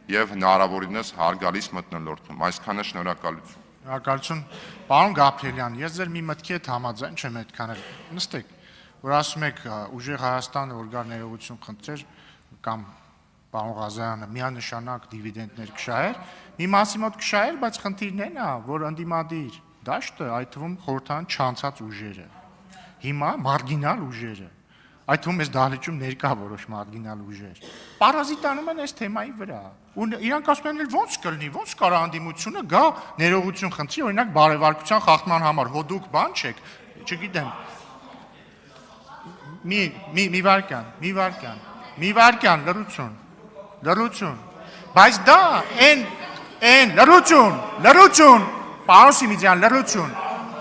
եւ հնարավորինս հարգալից մթնոլորտում։ Այսքանը շնորհակալություն։ Շնորհակալություն, պարոն Գաբրելյան, ես ձեր մի մտքի հետ համաձայն չեմ այդքան էլ։ Նստեք, որ ասում եք ուժեղ Հայաստանը, որ գար ներողություն խնդրեր կամ պարոն Ղազարյանը միանշանակ դիվիդենդներ կշահեր, մի մասի մոտ կշահեր, բայց խնդիրն այն է, որ ընդդիմադիր դաշտը, այդ թվում խորհրդան չանցած ուժերը, հիմա մարգինալ ուժերը, այդ թվում այս դահլիճում ներկա որոշ մարգինալ ուժեր, պարազիտանում են այս թեմայի վրա, ու իրանք ասում են ոնց կլինի, ոնց կարա անդիմությունը գա ներողություն խնդրի, օրինակ բարևարկության խախտման համար, հո դուք բան չեք, չգիտեմ, մի վարքյան, լռություն, բայց դա են լռություն, պարոն Սիմիձյան, լռություն,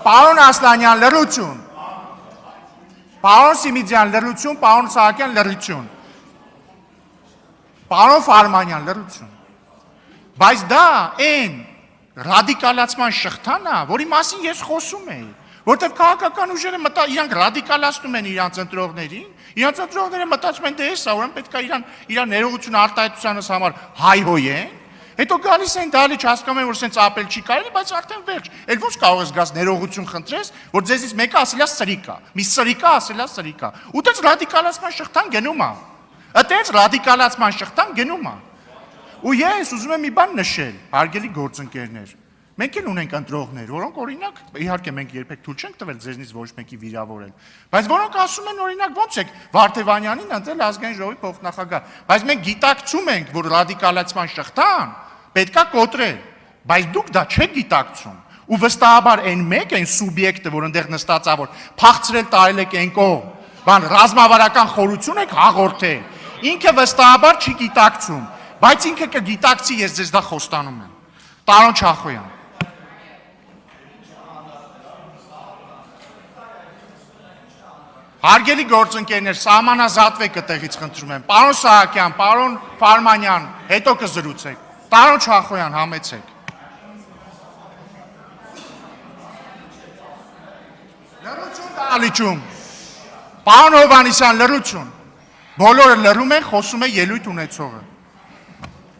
պարոն Ասլանյան, լռություն, պարոն Սիմիձյան, լռություն, պարոն Սահակյան, լռություն, պարոն Ֆարմանյան, լռություն, բայց դա են ռադիկալացման շղթան է, որի մասին ես խոսում էի, որտեղ քաղաքական ուժերը իրանք ռադիկալացնում են իրանց ընտրողներին, իրանց ընտրողները մտածում են դե էսա, ուրեմն պետք է իրան ներողություն արտահայտությանս համար հայհոյեն, հետո գալիս են դալիճ հասկանում են, որ սենց ապել չի կարելի, բայց արդեն վերջ, էլ ոնց կարող ես գաս ներողություն խնդրես, որ ձեզից մեկը ասել է սրիկա, մի սրիկա ասել է սրիկա, ու դες ռադիկալացման շղթան գնում է, այդպես ռադիկալացման շղթան գնում է, ու ես ուզում եմ մի բան նշել, հարգելի գործընկերներ, մենք էլ ունենք ընտրողներ, որոնք օրինակ, իհարկե մենք երբեք թույլ չենք տվել ձեզնից ոչ մեկի վիրավորել, բայց որոնք ասում են օրինակ ոնց եք Վարդևանյանին ընտրել ազգային ժողովի փոխնախագահ, բայց մենք գիտակցում ենք, որ ռադիկալացման շղթան պետքա կոտրել, բայց դուք դա չեք գիտակցում, ու վստահաբար այն մեկ այն սուբյեկտը, որ ընդեղ նստած է, որ փախցրել տարել եք այն կողմ, բան ռազմավարական խորություն եք հաղորդել, ինքը վստահաբար չի գիտակցում, բայց ինքը կգիտակցի, ես ձեզ դա խոստանում եմ, Տարոն Չախոյան։ Հարգելի գործընկերներ, սահմանազատվեք այդտեղից խնդրում եմ, պարոն Սահակյան, պարոն Ֆարմանյան, հետո կզրուցեք, Տարոն Չախոյան, համեցեք։ Լռություն դահլիճում, պարոն Հովհաննիսյան, լռություն, բոլորը լռում են, խոսում է ելույթ ունեցողը։